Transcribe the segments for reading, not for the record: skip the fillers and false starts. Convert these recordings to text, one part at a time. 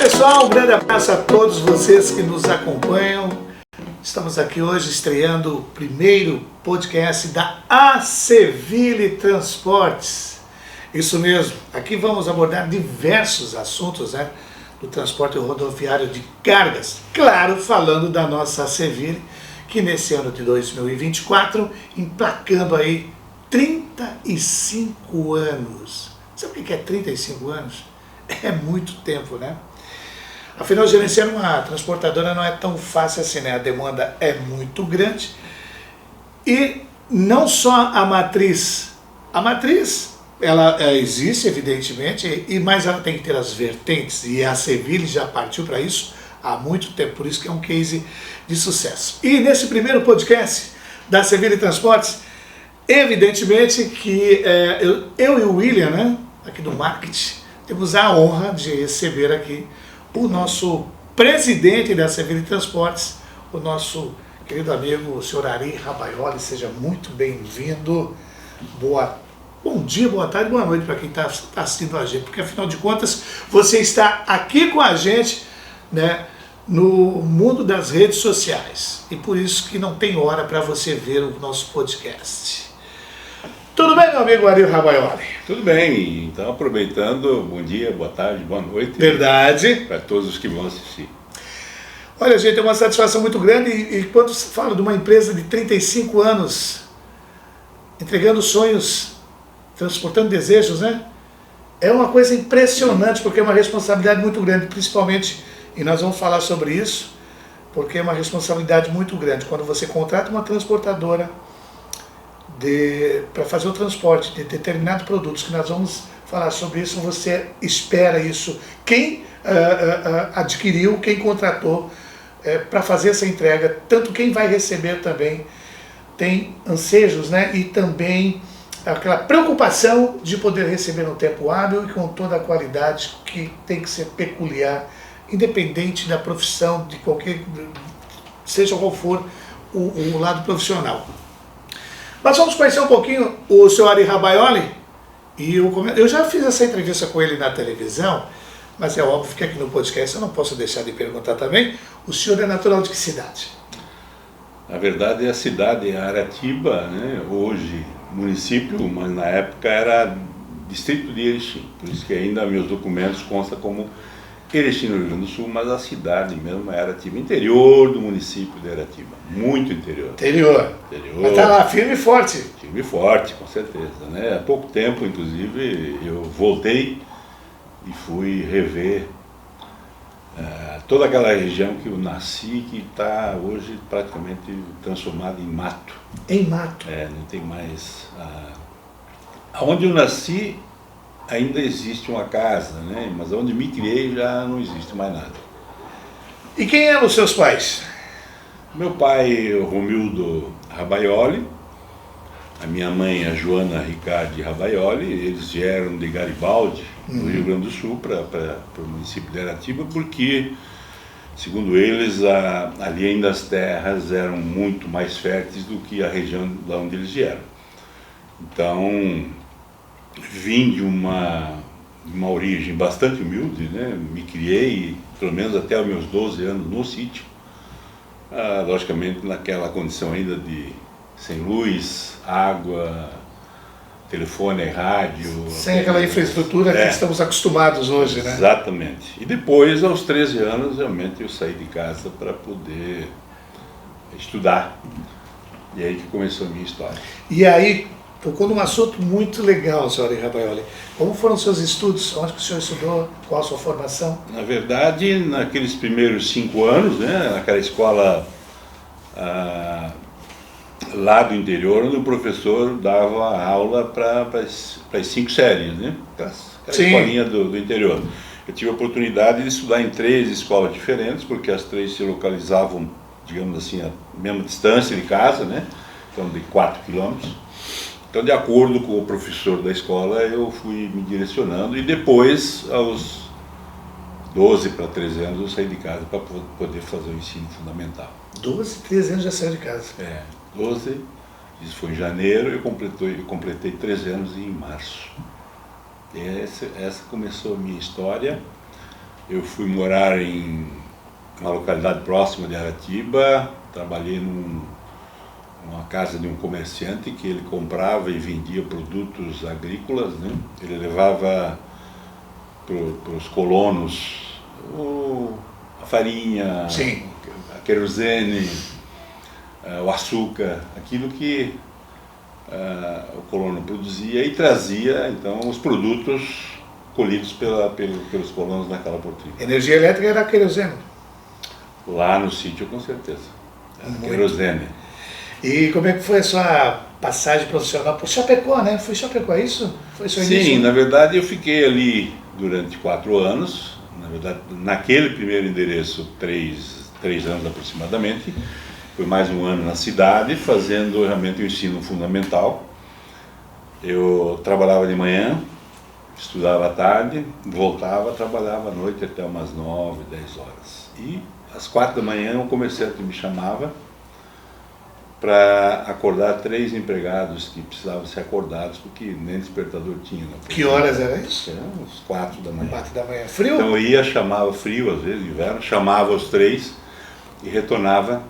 pessoal, um grande abraço a todos vocês que nos acompanham. Estamos aqui hoje estreando o primeiro podcast da Aceville Transportes. Isso mesmo, aqui vamos abordar diversos assuntos, do transporte rodoviário de cargas. Claro, falando da nossa Aceville, que nesse ano de 2024, emplacando aí 35 anos. Sabe o que é 35 anos? É muito tempo, né? Afinal, gerenciar uma transportadora não é tão fácil assim, né? A demanda é muito grande. E não só a matriz. A matriz, ela existe, evidentemente, mas ela tem que ter as vertentes. E a Aceville já partiu para isso há muito tempo. Por isso que é um case de sucesso. E nesse primeiro podcast da Aceville Transportes, evidentemente que eu e o William, né, aqui do marketing, temos a honra de receber aqui o nosso presidente da Aceville Transportes, o nosso querido amigo, o senhor Ari Rabaioli. Seja muito bem-vindo. Bom dia, boa tarde, boa noite para quem está assistindo a gente, porque afinal de contas você está aqui com a gente, né, no mundo das redes sociais, e por isso que não tem hora para você ver o nosso podcast. Tudo bem, meu amigo Ari Rabaioli? Tudo bem, então aproveitando, bom dia, boa tarde, boa noite. Verdade. Para todos os que vão assistir. Olha, gente, é uma satisfação muito grande, e quando se fala de uma empresa de 35 anos, entregando sonhos, transportando desejos, né? É uma coisa impressionante, porque é uma responsabilidade muito grande, principalmente, e nós vamos falar sobre isso, porque é uma responsabilidade muito grande. Quando você contrata uma transportadora para fazer o transporte de determinados produtos, que nós vamos falar sobre isso, você espera isso. Quem adquiriu, quem contratou para fazer essa entrega, tanto quem vai receber também, tem ansejos, né? E também aquela preocupação de poder receber no tempo hábil e com toda a qualidade que tem que ser peculiar, independente da profissão, de qualquer, seja qual for o lado profissional. Nós vamos conhecer um pouquinho o senhor Ari Rabaioli, e eu já fiz essa entrevista com ele na televisão, mas é óbvio que aqui no podcast eu não posso deixar de perguntar também. O senhor é natural de que cidade? Na verdade, a cidade é Aratiba, né? Hoje município, mas na época era distrito de Erechim, por isso que ainda meus documentos constam como Erechim, no Rio Grande do Sul, mas a cidade mesmo é Aratiba, interior do município de Aratiba, muito interior. Interior. Mas está lá firme e forte. Firme e forte, com certeza, né? Há pouco tempo, inclusive, eu voltei e fui rever toda aquela região que eu nasci, que está hoje praticamente transformada em mato. Em mato? Não tem mais... Onde eu nasci ainda existe uma casa, né? Mas onde me criei já não existe mais nada. E quem eram os seus pais? Meu pai, Romildo Rabaioli, a minha mãe, a Joana Ricardi Rabaioli. Eles vieram de Garibaldi, no Rio Grande do Sul, para o município de Aratiba, porque, segundo eles, ali ainda as terras eram muito mais férteis do que a região de onde eles vieram. Então, vim de uma origem bastante humilde, né? Me criei, pelo menos até os meus 12 anos, no sítio. Logicamente, naquela condição ainda de sem luz, água, telefone, rádio. Sem aquela infraestrutura que estamos acostumados hoje, né? Exatamente. E depois, aos 13 anos, realmente eu saí de casa para poder estudar. E aí que começou a minha história. E aí, tocou num assunto muito legal, senhor Ari Rabaioli. Como foram os seus estudos? Onde que o senhor estudou? Qual a sua formação? Na verdade, naqueles primeiros 5 anos, né, naquela escola lá do interior, onde o professor dava aula para as 5 séries, né? Aquela escolinha do interior. Eu tive a oportunidade de estudar em 3 escolas diferentes, porque as 3 se localizavam, digamos assim, a mesma distância de casa, né? Então, de 4 quilômetros. Então, de acordo com o professor da escola, eu fui me direcionando, e depois, aos 12 para 13 anos, eu saí de casa para poder fazer o ensino fundamental. 12, 13 anos já saiu de casa? 12, isso foi em janeiro, eu completei 13 anos em março. Essa começou a minha história. eu fui morar em uma localidade próxima de Aratiba, trabalhei numa casa de um comerciante que ele comprava e vendia produtos agrícolas, né? Ele levava para os colonos a farinha, Sim. a querosene, o açúcar, aquilo que o colono produzia e trazia então os produtos colhidos pelos colonos naquela portinha. Energia elétrica era querosene. Lá no sítio, com certeza. Era querosene. E como é que foi a sua passagem profissional por Chapecó, né? Foi Chapecó, isso? Foi seu início? Sim, na verdade eu fiquei ali durante 4 anos. Na verdade, naquele primeiro endereço, 3 anos aproximadamente. Foi mais 1 ano na cidade, fazendo realmente o ensino fundamental. Eu trabalhava de manhã, estudava à tarde, voltava, trabalhava à noite até umas 9, 10 horas. E às 4 da manhã o comerciante me chamava para acordar 3 empregados que precisavam ser acordados, porque nem despertador tinha. Que horas era isso? Era uns 4 da manhã. 4 da manhã. Frio? Então eu ia, chamava frio, às vezes, inverno, chamava os 3 e retornava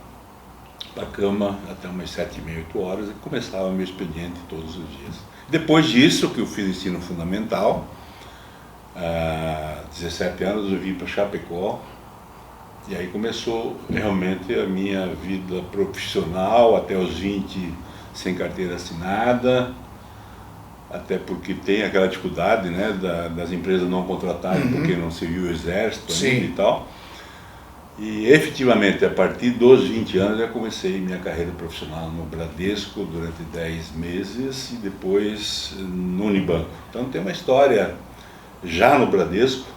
para a cama até umas 7h30, 8 horas e começava meu expediente todos os dias. Depois disso, que eu fiz ensino fundamental, há 17 anos eu vim para Chapecó, e aí começou realmente a minha vida profissional, até os 20 sem carteira assinada, até porque tem aquela dificuldade, né, das empresas não contratarem porque não serviu o exército ainda e tal. E efetivamente, a partir dos 20 anos, eu comecei minha carreira profissional no Bradesco durante 10 meses e depois no Unibanco. Então tem uma história já no Bradesco,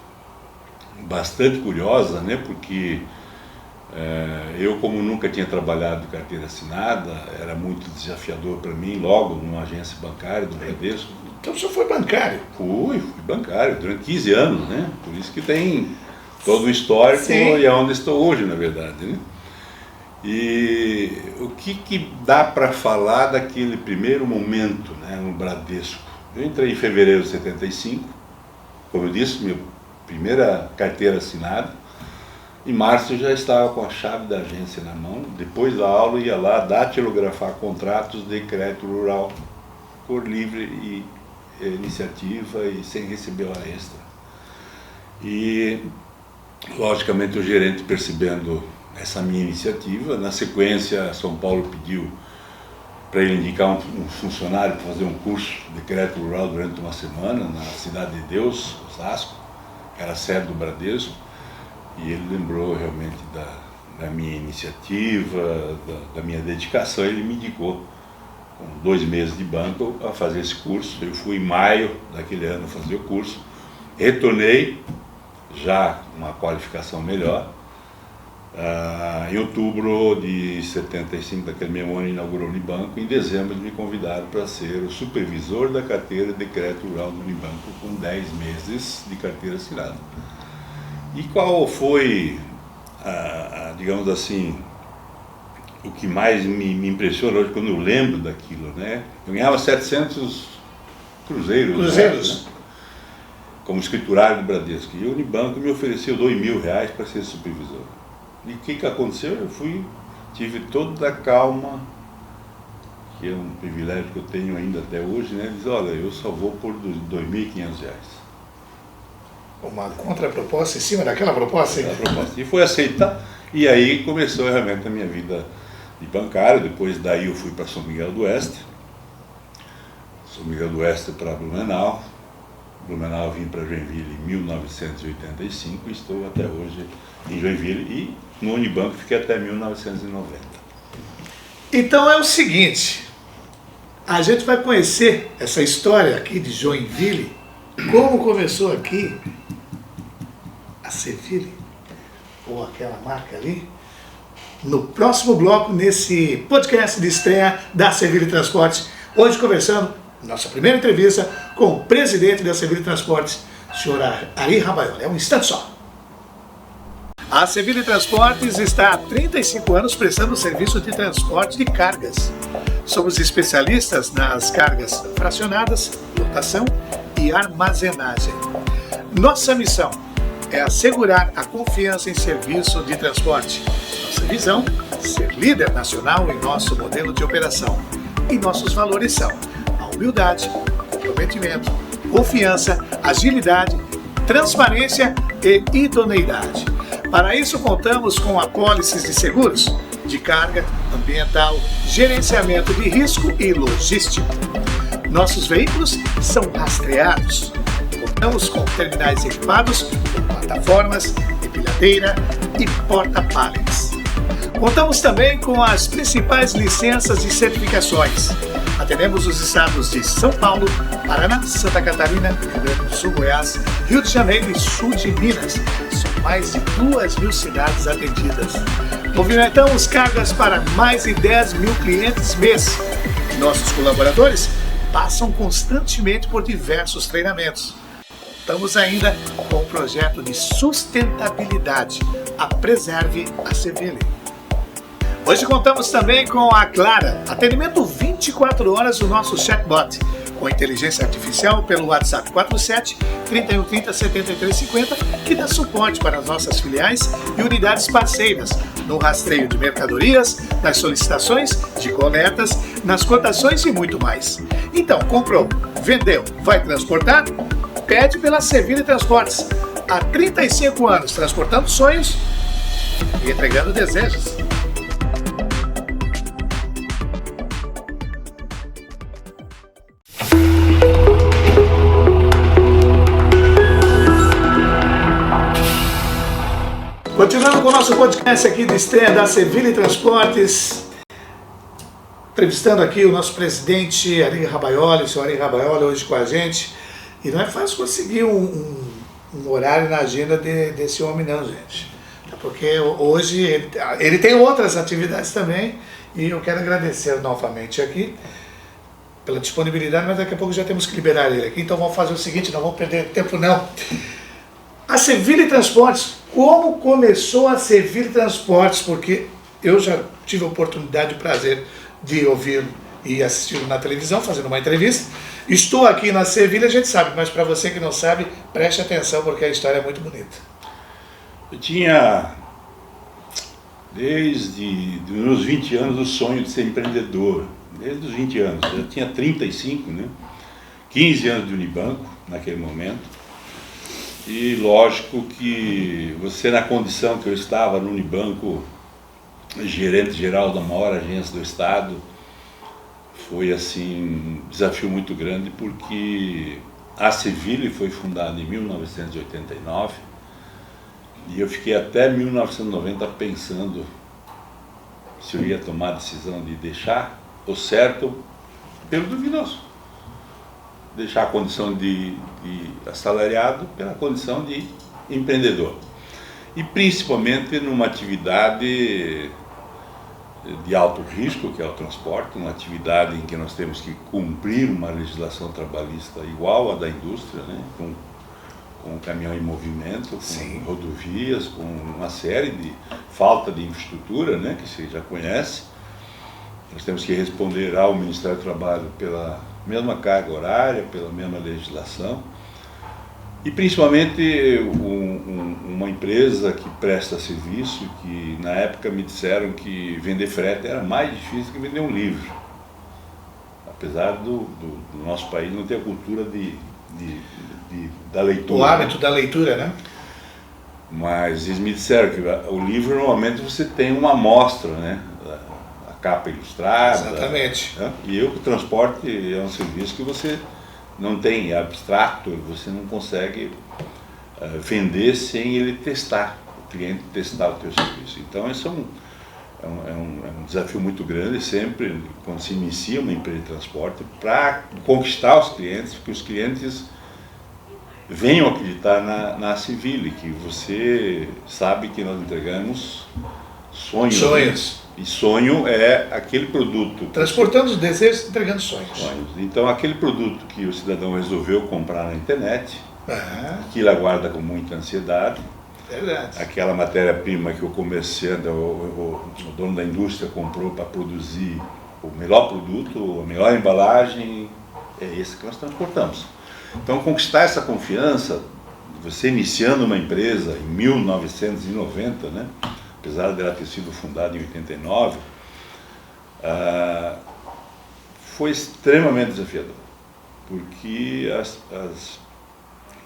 bastante curiosa, né? Porque eu, como nunca tinha trabalhado de carteira assinada, era muito desafiador para mim, logo numa agência bancária do Bradesco. Então o senhor foi bancário? Fui bancário durante 15 anos, né? Por isso que tem todo o histórico e é onde estou hoje, na verdade, né? E o que dá para falar daquele primeiro momento, né, no Bradesco? Eu entrei em fevereiro de 75, como eu disse, minha primeira carteira assinada. Em março eu já estava com a chave da agência na mão. Depois da aula ia lá datilografar contratos de crédito rural por livre e iniciativa e sem receber hora extra. E logicamente o gerente, percebendo essa minha iniciativa, na sequência São Paulo pediu para ele indicar um funcionário para fazer um curso de crédito rural durante uma semana na Cidade de Deus, Osasco, que era a sede do Bradesco, e ele lembrou realmente da minha iniciativa, da minha dedicação. Ele me indicou, com 2 meses de banco, a fazer esse curso. Eu fui em maio daquele ano fazer o curso, retornei já com uma qualificação melhor. Em outubro de 75, daquele mesmo ano, inaugurou o Unibanco. Em dezembro me convidaram para ser o supervisor da carteira de crédito rural do Unibanco, com 10 meses de carteira assinada. E qual foi, digamos assim, o que mais me impressiona hoje quando eu lembro daquilo, né? Eu ganhava 700 cruzeiros. Né? Como escriturário do Bradesco. E o Unibanco me ofereceu R$2.000 para ser supervisor. E o que aconteceu? Eu tive toda a calma, que é um privilégio que eu tenho ainda até hoje, né? Diz, olha, eu só vou por R$2.500. Uma contraproposta em cima daquela proposta? E foi aceitar. E aí começou realmente a minha vida de bancário. Depois daí eu fui para São Miguel do Oeste. São Miguel do Oeste para Blumenau. Blumenau vim para Joinville em 1985 e estou até hoje em Joinville e no Unibanco fiquei até 1990. Então é o seguinte, a gente vai conhecer essa história aqui de Joinville, como começou aqui a Seville, ou aquela marca ali, no próximo bloco, nesse podcast de estreia da Seville Transportes, hoje conversando, nossa primeira entrevista com o presidente da Seville Transportes, o senhor Ari Rabaioli. É um instante só. A Seville Transportes está há 35 anos prestando serviço de transporte de cargas. Somos especialistas nas cargas fracionadas, lotação e armazenagem. Nossa missão: é assegurar a confiança em serviço de transporte. Nossa visão, ser líder nacional em nosso modelo de operação. E nossos valores são a humildade, comprometimento, confiança, agilidade, transparência e idoneidade. Para isso, contamos com apólices de seguros, de carga, ambiental, gerenciamento de risco e logístico. Nossos veículos são rastreados. Contamos com terminais equipados com plataformas, empilhadeira e porta-pallets. Contamos também com as principais licenças e certificações. Atendemos os estados de São Paulo, Paraná, Santa Catarina, Rio Grande do Sul, Goiás, Rio de Janeiro e sul de Minas. São mais de 2.000 cidades atendidas. Movimentamos cargas para mais de 10.000 clientes mês. Nossos colaboradores passam constantemente por diversos treinamentos. Contamos ainda com um projeto de sustentabilidade, a Preserve a Sevilha. Hoje contamos também com a Clara, atendimento 24 horas do nosso chatbot, com inteligência artificial pelo WhatsApp 47 3130 7350, que dá suporte para as nossas filiais e unidades parceiras, no rastreio de mercadorias, nas solicitações de coletas, nas cotações e muito mais. Então, comprou, vendeu, vai transportar? Pede pela Sevilha Transportes. Há 35 anos transportando sonhos e entregando desejos. Continuando com o nosso podcast aqui de estreia da Sevilha Transportes, entrevistando aqui o nosso presidente Ari Rabaioli, o senhor Ari Rabaioli hoje com a gente. E não é fácil conseguir um horário na agenda desse homem não, gente. Porque hoje ele tem outras atividades também e eu quero agradecer novamente aqui pela disponibilidade, mas daqui a pouco já temos que liberar ele aqui. Então vamos fazer o seguinte, não vamos perder tempo não. A Sevilha Transportes, como começou a Sevilha Transportes? Porque eu já tive a oportunidade e o prazer de ouvi-lo e assisti-lo na televisão, fazendo uma entrevista. Estou aqui na Sevilha, a gente sabe, mas para você que não sabe, preste atenção porque a história é muito bonita. Eu tinha, desde os meus 20 anos, o sonho de ser empreendedor. Desde os 20 anos. Eu tinha 35, né? 15 anos de Unibanco, naquele momento. E lógico que você, na condição que eu estava no Unibanco, gerente geral da maior agência do estado, foi assim um desafio muito grande, porque a Sevilha foi fundada em 1989 e eu fiquei até 1990 pensando se eu ia tomar a decisão de deixar o certo pelo duvidoso. Deixar a condição de assalariado pela condição de empreendedor. E principalmente numa atividade de alto risco, que é o transporte, uma atividade em que nós temos que cumprir uma legislação trabalhista igual à da indústria, né? Com o caminhão em movimento, com Sim. rodovias, com uma série de falta de infraestrutura, né? Que você já conhece. Nós temos que responder ao Ministério do Trabalho pela mesma carga horária, pela mesma legislação. E principalmente uma empresa que presta serviço, que na época me disseram que vender frete era mais difícil que vender um livro. Apesar do nosso país não ter a cultura da leitura. O hábito da leitura, né? Mas eles me disseram que o livro normalmente você tem uma amostra, né? A capa ilustrada. Exatamente. Né? E o transporte é um serviço que você não tem, é abstrato, você não consegue vender sem ele testar, o cliente testar o teu serviço. Então esse é um desafio muito grande sempre, quando se inicia uma empresa de transporte, para conquistar os clientes, que os clientes venham acreditar na Sevilha, que você sabe que nós entregamos sonhos. Sonhos. E sonho é aquele produto... Transportando os desejos, entregando sonhos. Então, aquele produto que o cidadão resolveu comprar na internet, que ele aguarda com muita ansiedade. Verdade. Aquela matéria-prima que o comerciante, o dono da indústria comprou para produzir o melhor produto, a melhor embalagem, é esse que nós transportamos. Então, conquistar essa confiança você iniciando uma empresa em 1990, né? Apesar dela ter sido fundada em 89, foi extremamente desafiador, porque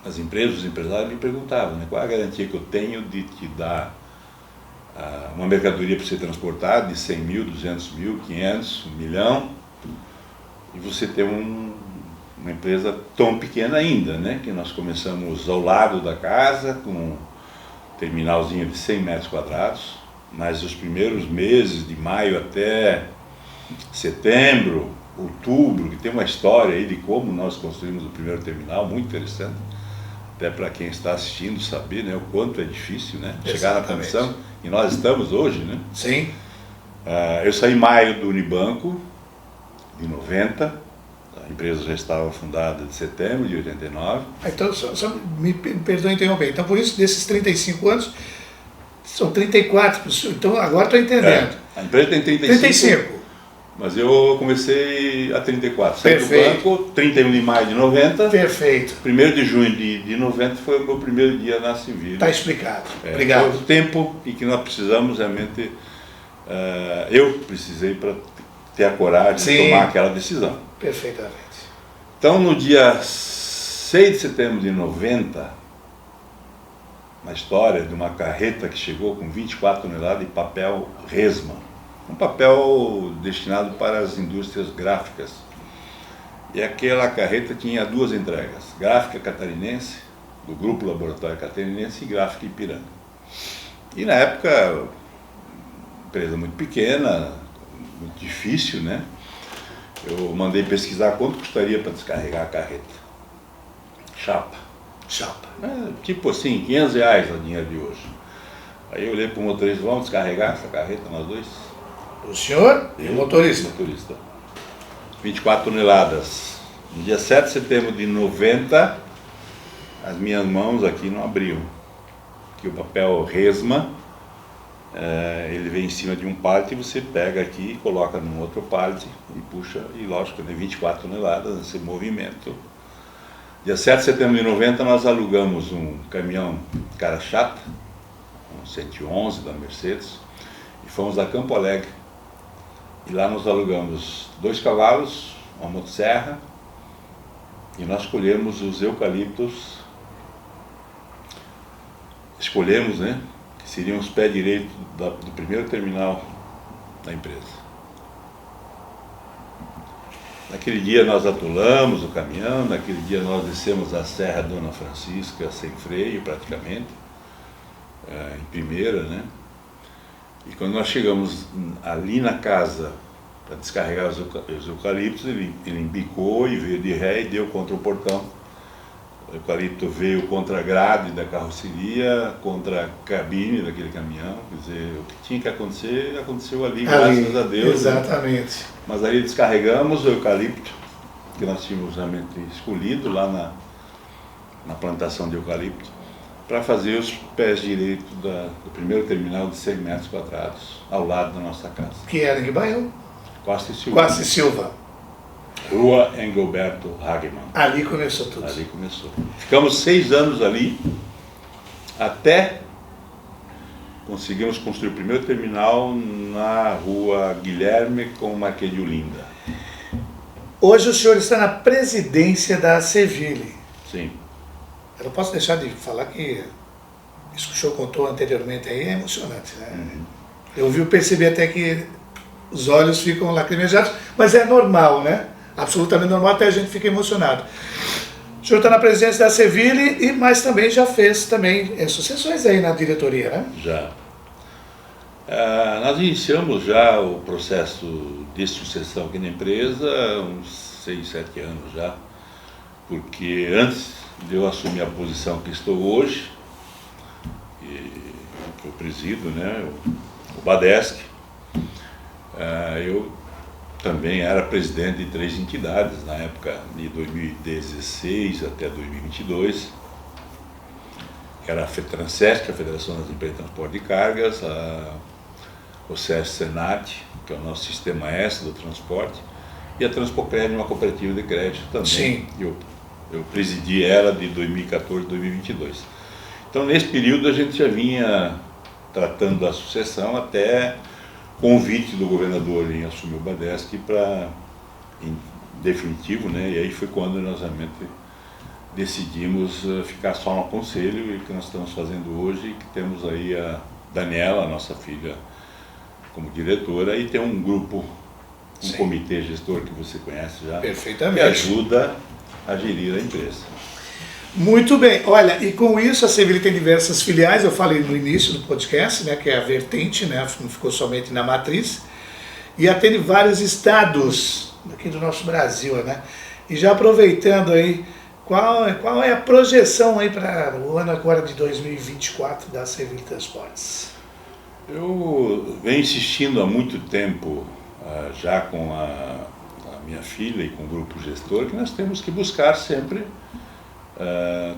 as empresas, os empresários me perguntavam, né, qual a garantia que eu tenho de te dar uma mercadoria para ser transportada de 100 mil, 200 mil, 500, 1 milhão, e você ter uma empresa tão pequena ainda, né, que nós começamos ao lado da casa, com um terminalzinho de 100 metros quadrados, mas os primeiros meses, de maio até setembro, outubro, que tem uma história aí de como nós construímos o primeiro terminal, muito interessante, até para quem está assistindo saber, né, o quanto é difícil, né, chegar na condição que nós estamos hoje, né? Sim. Eu saí em maio do Unibanco, de 90, a empresa já estava fundada em setembro de 89. Então, só me perdoe interromper, então por isso desses 35 anos, são 34, então agora estou entendendo. A empresa tem 35. Mas eu comecei a 34. Saí do banco, 31 de maio de 90. Perfeito. 1º de junho de 90 foi o meu primeiro dia na Civil. Está explicado. Obrigado. Foi o tempo em que nós precisamos realmente, eu precisei para ter a coragem de tomar aquela decisão. Perfeitamente. Então, no dia 6 de setembro de 90, na história de uma carreta que chegou com 24 toneladas de papel resma, um papel destinado para as indústrias gráficas. E aquela carreta tinha 2 entregas, Gráfica Catarinense, do Grupo Laboratório Catarinense, e Gráfica Ipiranga. E na época, empresa muito pequena, muito difícil, né? Eu mandei pesquisar quanto custaria para descarregar a carreta. Chapa. Tipo assim, R$500 o dinheiro de hoje. Aí eu olhei para o motorista, vamos descarregar essa carreta, nós dois? O senhor e o motorista? O motorista. 24 toneladas. No dia 7 de setembro de 90, as minhas mãos aqui não abriam. Que o papel resma, ele vem em cima de um pallet e você pega aqui, coloca num outro pallet e puxa, e lógico, tem 24 toneladas nesse movimento. Dia 7 de setembro de 90 nós alugamos um caminhão cara chata, um 111 da Mercedes, e fomos a Campo Alegre. E lá nós alugamos 2 cavalos, uma motosserra, e nós escolhemos os eucaliptos, né, que seriam os pés direitos do primeiro terminal da empresa. Naquele dia nós atolamos o caminhão, naquele dia nós descemos a Serra Dona Francisca sem freio praticamente, em primeira, né? E quando nós chegamos ali na casa para descarregar os eucaliptos, ele embicou e veio de ré e deu contra o portão. O eucalipto veio contra a grade da carroceria, contra a cabine daquele caminhão. Quer dizer, o que tinha que acontecer, aconteceu ali, graças a Deus. Exatamente. Né? Mas aí descarregamos o eucalipto, que nós tínhamos realmente escolhido lá na plantação de eucalipto, para fazer os pés direitos do primeiro terminal de 100 metros quadrados, ao lado da nossa casa. Que era em que bairro? Costa e Silva. Rua Engelberto Hagemann. Ali começou tudo. Ali começou. Ficamos 6 anos ali, até conseguimos construir o primeiro terminal na Rua Guilherme com Marquês de Olinda. Hoje o senhor está na presidência da Ceville. Sim. Eu não posso deixar de falar que isso que o senhor contou anteriormente aí é emocionante, né? Uhum. Eu percebi até que os olhos ficam lacrimejados, mas é normal, né? Absolutamente normal, até a gente fica emocionado. O senhor está na presidência da Ceville, mas também já fez sucessões aí na diretoria, né? Já. Nós iniciamos já o processo de sucessão aqui na empresa há uns 6, 7 anos já, porque antes de eu assumir a posição que estou hoje, que eu presido, né, o Badesc, eu também era presidente de 3 entidades na época de 2016 até 2022, que era a FETRANSESC, a Federação das Empresas de Transporte de Cargas, o SESC-Senat, que é o nosso sistema S do transporte, e a Transpocred, uma cooperativa de crédito também. Sim. Eu presidi ela de 2014 a 2022. Então, nesse período, a gente já vinha tratando da sucessão até convite do governador em assumir o Badesc em definitivo, né? E aí foi quando nós realmente decidimos ficar só no conselho, e que nós estamos fazendo hoje, que temos aí a Daniela, nossa filha, como diretora, e tem um grupo, um comitê gestor que você conhece já, perfeitamente, que ajuda a gerir a empresa. Muito bem, olha, e com isso a Seville tem diversas filiais, eu falei no início do podcast, né, que é a vertente, né, não ficou somente na matriz, e atende vários estados aqui do nosso Brasil, né, e já aproveitando aí, qual é a projeção aí para o ano agora de 2024 da Seville Transportes? Eu venho insistindo há muito tempo, já com a minha filha e com o grupo gestor, que nós temos que buscar sempre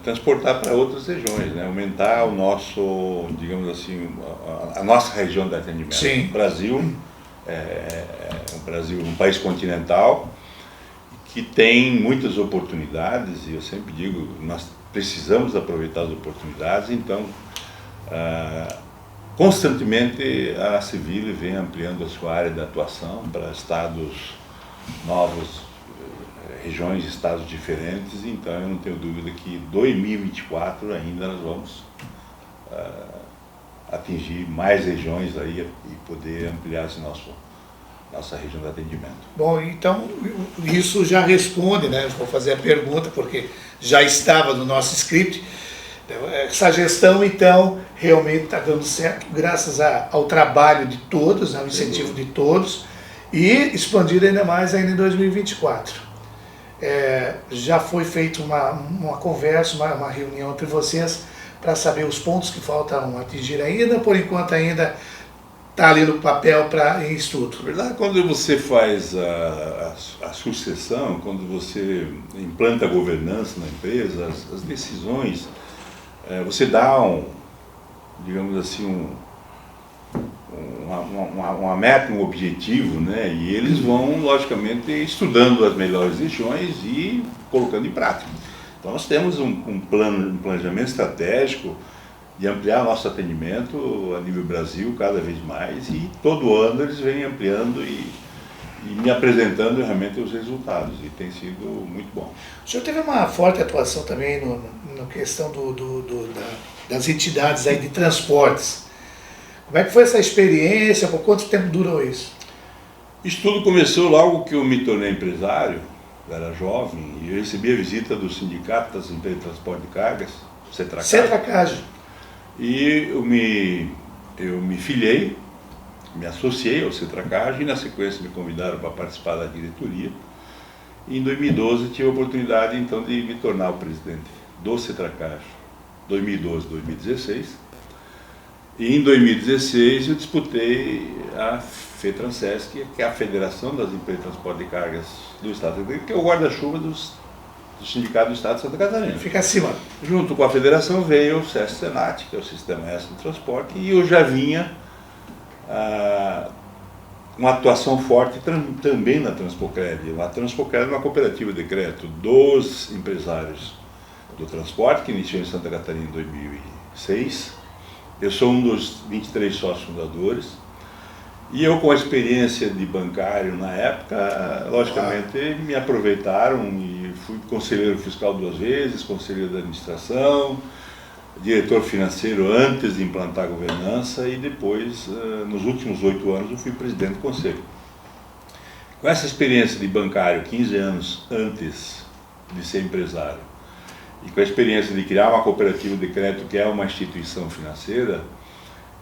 transportar para outras regiões, né? Aumentar o nosso, digamos assim, a nossa região de atendimento. Sim. O Brasil um país continental que tem muitas oportunidades, e eu sempre digo, nós precisamos aproveitar as oportunidades. Então, constantemente a Seville vem ampliando a sua área de atuação para estados novos, regiões, estados diferentes. Então eu não tenho dúvida que 2024 ainda nós vamos atingir mais regiões aí e poder ampliar nossa região de atendimento. Bom, então isso já responde, né? Vou fazer a pergunta porque já estava no nosso script. Essa gestão, então, realmente está dando certo, graças ao trabalho de todos, ao incentivo de todos, e expandir ainda mais ainda em 2024. Já foi feita uma conversa, uma reunião entre vocês para saber os pontos que faltam atingir ainda, por enquanto ainda está ali no papel em estudo. Na verdade, quando você faz a sucessão, quando você implanta a governança na empresa, as decisões, você dá digamos assim, uma meta, um objetivo, né? E eles vão, logicamente, estudando as melhores regiões e colocando em prática. Então nós temos um planejamento estratégico de ampliar nosso atendimento a nível Brasil cada vez mais, e todo ano eles vêm ampliando e me apresentando realmente os resultados, e tem sido muito bom. O senhor teve uma forte atuação também na questão das entidades aí de transportes. Como é que foi essa experiência? Por quanto tempo durou isso? Isso tudo começou logo que eu me tornei empresário, eu era jovem, e eu recebi a visita do Sindicato das Empresas de Transporte de Cargas, Cetracage. E eu me filiei, me associei ao Cetracage, e na sequência me convidaram para participar da diretoria. E em 2012 tive a oportunidade então de me tornar o presidente do Cetracage, 2012, 2016. E em 2016 eu disputei a FETRANSESC, que é a Federação das Empresas de Transporte de Cargas do Estado de Santa Catarina, que é o guarda-chuva do Sindicato do Estado de Santa Catarina. Fica acima. Junto com a federação veio o SESC-Senat, que é o Sistema Extra de Transporte, e eu já vinha uma atuação forte também na Transpocred. A Transpocred é uma cooperativa de crédito dos empresários do transporte, que iniciou em Santa Catarina em 2006. Eu sou um dos 23 sócios fundadores, e eu, com a experiência de bancário na época, logicamente me aproveitaram, e fui conselheiro fiscal 2 vezes, conselheiro da administração, diretor financeiro antes de implantar a governança, e depois, nos últimos 8 anos, eu fui presidente do conselho. Com essa experiência de bancário, 15 anos antes de ser empresário, e com a experiência de criar uma cooperativa de crédito, que é uma instituição financeira,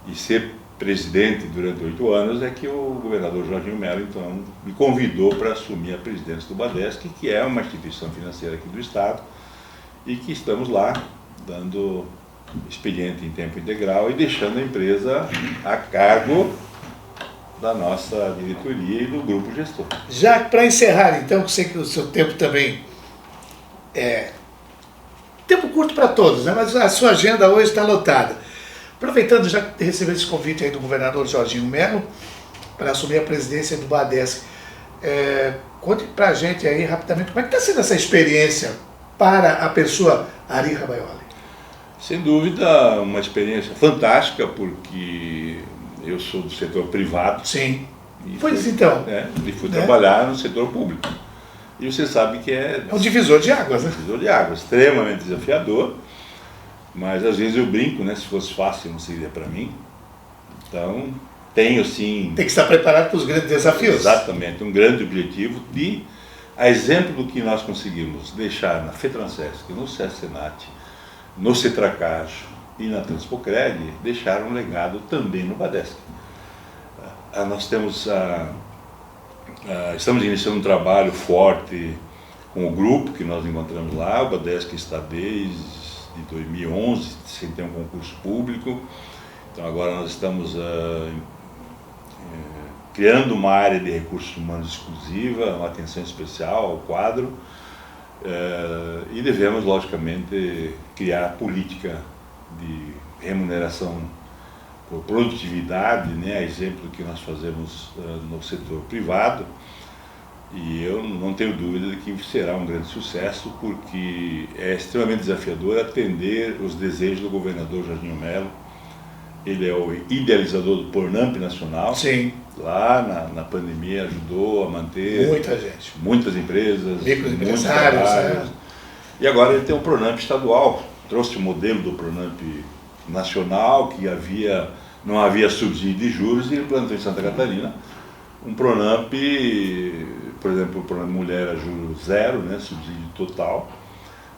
e ser presidente durante 8 anos, é que o governador Jorginho Melo, então, me convidou para assumir a presidência do Badesc, que é uma instituição financeira aqui do Estado, e que estamos lá dando expediente em tempo integral e deixando a empresa a cargo da nossa diretoria e do grupo gestor. Já para encerrar, então, que sei que o seu tempo também tempo curto para todos, né? Mas a sua agenda hoje está lotada. Aproveitando já que recebeu esse convite aí do governador Jorginho Melo para assumir a presidência do Badesc, conte para a gente aí rapidamente como é que está sendo essa experiência para a pessoa Ari Rabaioli? Sem dúvida, uma experiência fantástica, porque eu sou do setor privado. Sim. Pois então. E fui trabalhar no setor público. E você sabe que é um divisor de águas, né? Divisor de águas, extremamente desafiador. Mas às vezes eu brinco, né? Se fosse fácil, não seria para mim. Então, tenho sim... Tem que estar preparado para os grandes desafios. Exatamente, um grande objetivo de, a exemplo do que nós conseguimos deixar na FETRANSESC, no SESC-SENAT, no CETRACAR e na Transpocred, deixar um legado também no BADESC. Nós temos estamos iniciando um trabalho forte com o grupo que nós encontramos lá. O BADESC está desde 2011 sem ter um concurso público. Então agora nós estamos criando uma área de recursos humanos exclusiva, uma atenção especial ao quadro, e devemos logicamente criar a política de remuneração por produtividade, né, a exemplo do que nós fazemos no setor privado. E eu não tenho dúvida de que será um grande sucesso, porque é extremamente desafiador atender os desejos do governador Jorginho Melo. Ele é o idealizador do Pronamp Nacional. Sim. Lá na pandemia ajudou a manter muita gente, muitas empresas, microempresários. E agora ele tem um Pronamp estadual. Trouxe o modelo do Pronamp nacional, que não havia subsídio de juros, e ele plantou em Santa Catarina um Pronamp, por exemplo, o Pronamp Mulher a juros zero, né, subsídio total.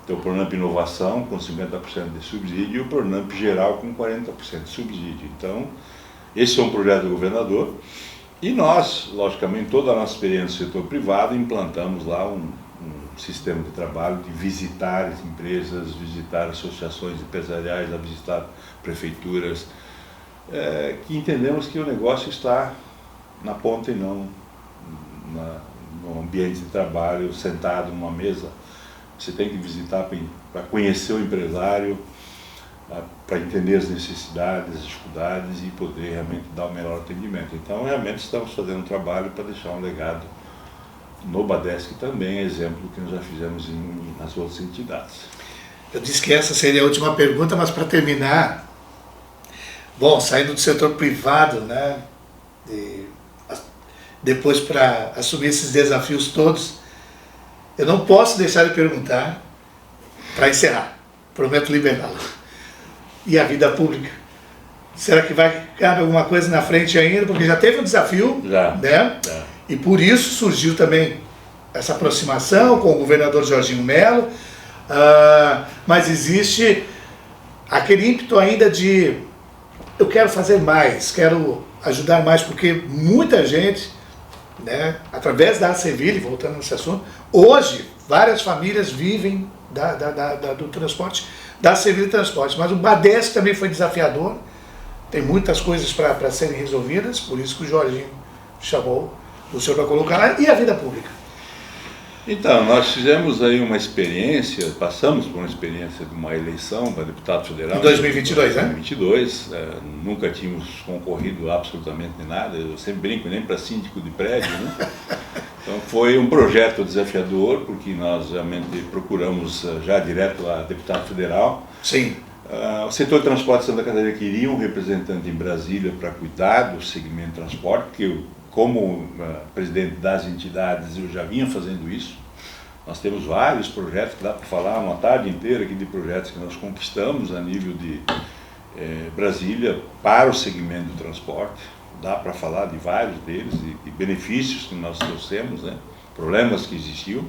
Então o Pronamp Inovação com 50% de subsídio e o Pronamp Geral com 40% de subsídio. Então, esse é um projeto do governador. E nós, logicamente, toda a nossa experiência no setor privado, implantamos lá um sistema de trabalho de visitar as empresas, visitar associações empresariais, visitar prefeituras, que entendemos que o negócio está na ponta e não no ambiente de trabalho, sentado numa mesa. Você tem que visitar para conhecer o empresário, para entender as necessidades, as dificuldades e poder realmente dar o melhor atendimento. Então, realmente estamos fazendo um trabalho para deixar um legado no BADESC também, exemplo do que nós já fizemos nas outras entidades. Eu disse que essa seria a última pergunta, mas para terminar, bom, saindo do setor privado, né, depois para assumir esses desafios todos, eu não posso deixar de perguntar, para encerrar, prometo liberá-lo. E a vida pública? Será que vai caber alguma coisa na frente ainda? Porque já teve um desafio, né? Já. E por isso surgiu também essa aproximação com o governador Jorginho Melo, mas existe aquele ímpeto ainda de eu quero fazer mais, quero ajudar mais, porque muita gente, né, através da Aceville, voltando nesse assunto, hoje várias famílias vivem do transporte, da Aceville Transporte, mas o BADESC também foi desafiador, tem muitas coisas para serem resolvidas, por isso que o Jorginho chamou o senhor para colocar lá, e a vida pública. Então, nós fizemos aí uma experiência, passamos por uma experiência de uma eleição para deputado federal. Em 2022, né? 2022, nunca tínhamos concorrido absolutamente nada, eu sempre brinco, nem para síndico de prédio, né? Então foi um projeto desafiador, porque nós realmente procuramos já direto a deputado federal. Sim. O setor de transporte de Santa Catarina queria um representante em Brasília para cuidar do segmento de transporte, porque eu, como presidente das entidades, eu já vinha fazendo isso. Nós temos vários projetos, que dá para falar uma tarde inteira aqui de projetos que nós conquistamos a nível de Brasília para o segmento do transporte. Dá para falar de vários deles e benefícios que nós trouxemos, né? Problemas que existiam.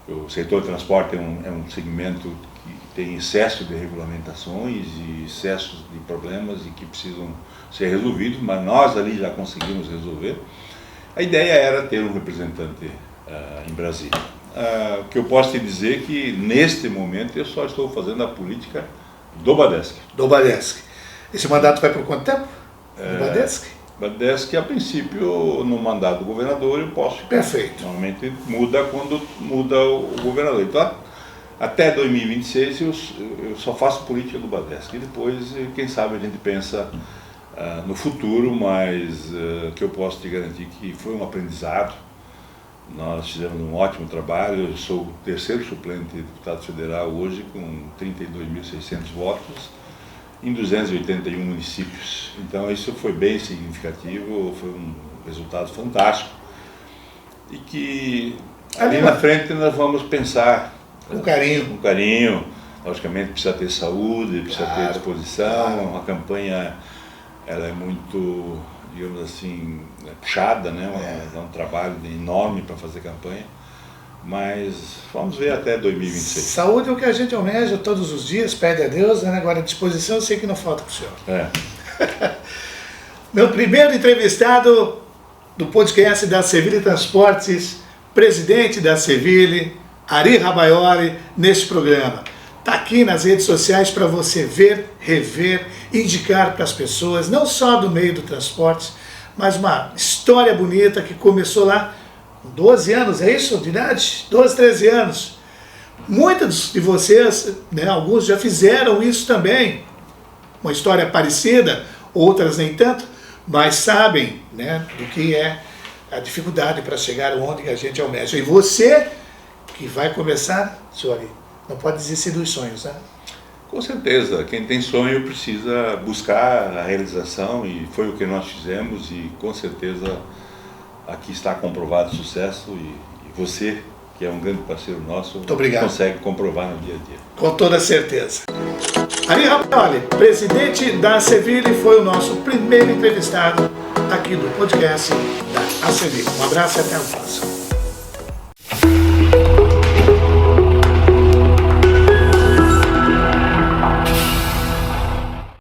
O setor de transporte é um segmento que tem excesso de regulamentações e excesso de problemas e que precisam ser resolvidos, mas nós ali já conseguimos resolver. A ideia era ter um representante em Brasília. O que eu posso te dizer é que neste momento eu só estou fazendo a política do BADESC. Do BADESC. Esse mandato vai por quanto tempo? Do BADESC? BADESC, a princípio, no mandato do governador, eu posso. Perfeito. Normalmente muda quando muda o governador. Então, até 2026 eu só faço política do BADESC. E depois, quem sabe, a gente pensa no futuro, mas que eu posso te garantir que foi um aprendizado. Nós fizemos um ótimo trabalho, eu sou o terceiro suplente de deputado federal hoje, com 32.600 votos, em 281 municípios. Então isso foi bem significativo, foi um resultado fantástico. E que ali na frente nós vamos pensar com carinho. Com carinho, logicamente precisa ter saúde, precisa ter disposição, a campanha ela é muito, digamos assim, puxada, né? É um trabalho enorme para fazer campanha, mas vamos ver até 2026. Saúde é o que a gente almeja todos os dias, pede a Deus, né? Agora disposição eu sei que não falta para o senhor. Meu primeiro entrevistado do podcast da Serville Transportes, presidente da Serville, Ari Rabaioli, neste programa. Está aqui nas redes sociais para você ver, rever, indicar para as pessoas, não só do meio do transporte, mas uma história bonita que começou lá com 12 anos, é isso de idade? 12, 13 anos. Muitos de vocês, né, alguns já fizeram isso também, uma história parecida, outras nem tanto, mas sabem, né, do que é a dificuldade para chegar onde a gente almeja. E você que vai começar, senhor Ari, não pode desistir dos sonhos, né? Com certeza, quem tem sonho precisa buscar a realização e foi o que nós fizemos e com certeza aqui está comprovado o sucesso e você, que é um grande parceiro nosso, consegue comprovar no dia a dia. Com toda certeza. Ari Rabaioli, presidente da Serville, foi o nosso primeiro entrevistado aqui do podcast da Serville. Um abraço e até a próxima.